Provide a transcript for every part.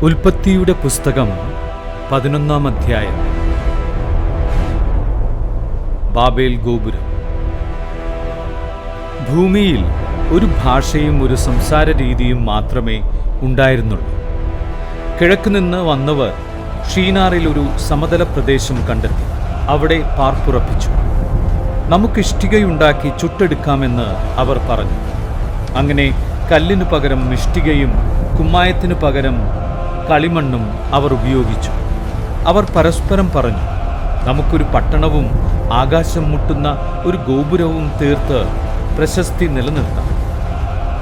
ഉൽപ്പത്തിയുടെ പുസ്തകം 11-ാം അധ്യായം. ബാബേൽ ഗോപുരം. ഭൂമിയിൽ ഒരു ഭാഷയും ഒരു സംസാര രീതിയും മാത്രമേ ഉണ്ടായിരുന്നുള്ളൂ. കിഴക്കുനിന്ന് വന്നവർ ഷീനാറിൽ ഒരു സമതല പ്രദേശം കണ്ടെത്തി അവിടെ പാർപ്പുറപ്പിച്ചു. നമുക്കിഷ്ടികയുണ്ടാക്കി ചുട്ടെടുക്കാമെന്ന് അവർ പറഞ്ഞു. അങ്ങനെ കല്ലിനു പകരം ഇഷ്ടികയും കുമ്മായത്തിനു പകരം കളിമണ്ണും അവർ ഉപയോഗിച്ചു. അവർ പരസ്പരം പറഞ്ഞു, നമുക്കൊരു പട്ടണവും ആകാശം മുട്ടുന്ന ഒരു ഗോപുരവും തീർത്ത് പ്രശസ്തി നിലനിർത്താം.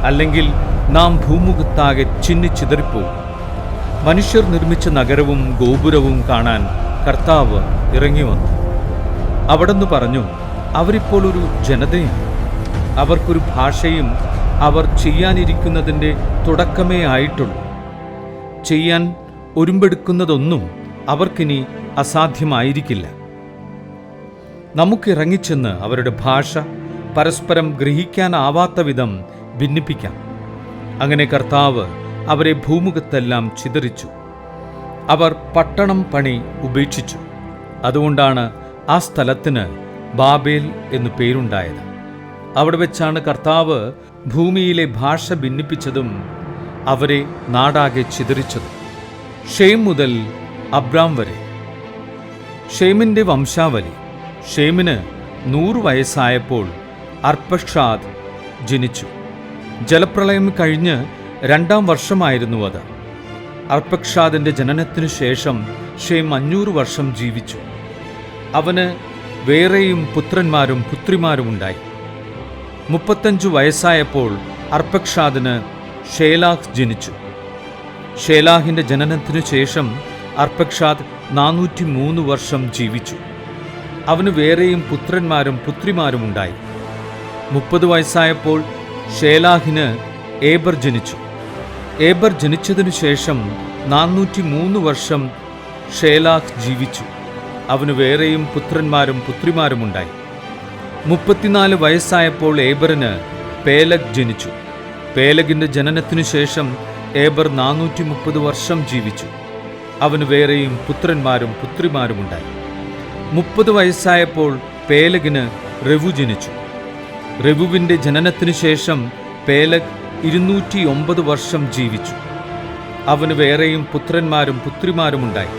അല്ലെങ്കിൽ നാം ഭൂമുഖത്താകെ ചിന്നിച്ചിതറിപ്പോകും. മനുഷ്യർ നിർമ്മിച്ച നഗരവും ഗോപുരവും കാണാൻ കർത്താവ് ഇറങ്ങി വന്നു. അവിടുന്ന് പറഞ്ഞു, അവരിപ്പോൾ ഒരു ജനതയാണ്. അവർക്കൊരു ഭാഷയും അവർ ചെയ്യാനിരിക്കുന്നതിൻ്റെ തുടക്കമേ ആയിട്ടുള്ളൂ. ചെയ്യാൻ ഒരുമ്പെടുക്കുന്നതൊന്നും അവർക്കിനി അസാധ്യമായിരിക്കില്ല. നമുക്കിറങ്ങിച്ചെന്ന് അവരുടെ ഭാഷ പരസ്പരം ഗ്രഹിക്കാനാവാത്ത വിധം ഭിന്നിപ്പിക്കാം. അങ്ങനെ കർത്താവ് അവരെ ഭൂമുഖത്തെല്ലാം ചിതറിച്ചു. അവർ പട്ടണം പണി ഉപേക്ഷിച്ചു. അതുകൊണ്ടാണ് ആ സ്ഥലത്തിന് ബാബേൽ എന്നു പേരുണ്ടായത്. അവിടെ വെച്ചാണ് കർത്താവ് ഭൂമിയിലെ ഭാഷ ഭിന്നിപ്പിച്ചതും അവരെ നാടാകെ ചിതറിച്ചതും. ഷേം മുതൽ അബ്രാം വരെ. ഷേമിൻ്റെ വംശാവലി. ഷേമിന് 100 വയസ്സായപ്പോൾ അർപ്പക്ഷാദ് ജനിച്ചു. ജലപ്രളയം കഴിഞ്ഞ് 2-ാം വർഷമായിരുന്നു അത്. അർപ്പക്ഷാദിൻ്റെ ജനനത്തിനു ശേഷം ഷേം 500 വർഷം ജീവിച്ചു. അവന് വേറെയും പുത്രന്മാരും പുത്രിമാരുമുണ്ടായി. 35 വയസ്സായപ്പോൾ അർപ്പക്ഷാദിന് ഷേലാഹ് ജനിച്ചു. ഷേലാഹിൻ്റെ ജനനത്തിനു ശേഷം അർപ്പക്ഷാദ് 403 വർഷം ജീവിച്ചു. അവന് വേറെയും പുത്രന്മാരും പുത്രിമാരുമുണ്ടായി. 30 വയസ്സായപ്പോൾ ഷേലാഹിന് ഏബർ ജനിച്ചു. ഏബർ ജനിച്ചതിനു ശേഷം 403 വർഷം ഷേലാഹ് ജീവിച്ചു. അവന് വേറെയും പുത്രന്മാരും പുത്രിമാരുമുണ്ടായി. 34 വയസ്സായപ്പോൾ ഏബറിന് പേലഗ് ജനിച്ചു. പേലഗിൻ്റെ ജനനത്തിനു ശേഷം ഏബർ 430 വർഷം ജീവിച്ചു. അവന് വേറെയും പുത്രന്മാരും പുത്രിമാരുമുണ്ടായി. 30 വയസ്സായപ്പോൾ പേലഗിന് റെവു ജനിച്ചു. റെവുവിൻ്റെ ജനനത്തിനു ശേഷം പേലഗ് 209 വർഷം ജീവിച്ചു. അവന് വേറെയും പുത്രന്മാരും പുത്രിമാരുമുണ്ടായി.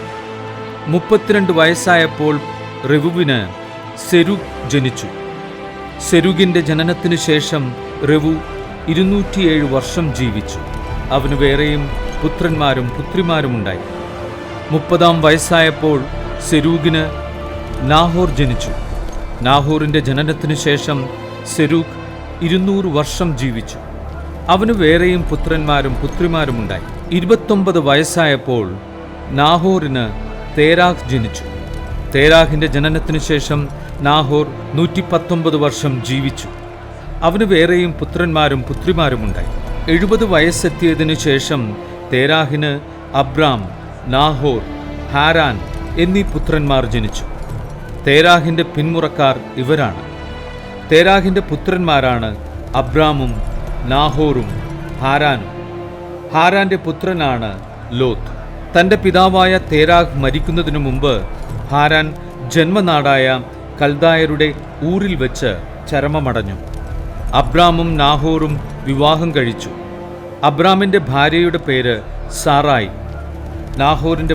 32 വയസ്സായപ്പോൾ റെവുവിന് സെരൂഗ് ജനിച്ചു. സെരൂഗിൻ്റെ ജനനത്തിനു ശേഷം റെവു 207 വർഷം ജീവിച്ചു. അവന് വേറെയും പുത്രന്മാരും പുത്രിമാരുമുണ്ടായി. 30-ാം വയസ്സായപ്പോൾ സെരൂഗിന് നാഹോർ ജനിച്ചു. നാഹോറിൻ്റെ ജനനത്തിനു ശേഷം സെരൂഗ് 200 വർഷം ജീവിച്ചു. അവന് വേറെയും പുത്രന്മാരും പുത്രിമാരുമുണ്ടായി. 29 വയസ്സായപ്പോൾ നാഹോറിന് തേരാഹ് ജനിച്ചു. തേരാഹിൻ്റെ ജനനത്തിനു ശേഷം നാഹോർ 119 വർഷം ജീവിച്ചു. അവന് വേറെയും പുത്രന്മാരും പുത്രിമാരുമുണ്ടായി. 70 വയസ്സെത്തിയതിനു ശേഷം തേരാഹിന് അബ്രാം, നാഹോർ, ഹാരാൻ എന്നീ പുത്രന്മാർ ജനിച്ചു. തേരാഹിൻ്റെ പിന്മുറക്കാർ ഇവരാണ്. തേരാഹിൻ്റെ പുത്രന്മാരാണ് അബ്രാമും നാഹോറും ഹാരാനും. ഹാരാൻ്റെ പുത്രനാണ് ലോത്ത്. തൻ്റെ പിതാവായ തേരാഹ് മരിക്കുന്നതിനു മുമ്പ് ഹാരാൻ ജന്മനാടായ കൽദായരുടെ ഊറിൽ വെച്ച് ചരമമടഞ്ഞു. അബ്രാമും നാഹോറും വിവാഹം കഴിച്ചു. അബ്രാമിൻ്റെ ഭാര്യയുടെ പേര് സാറായി. നാഹോറിൻ്റെ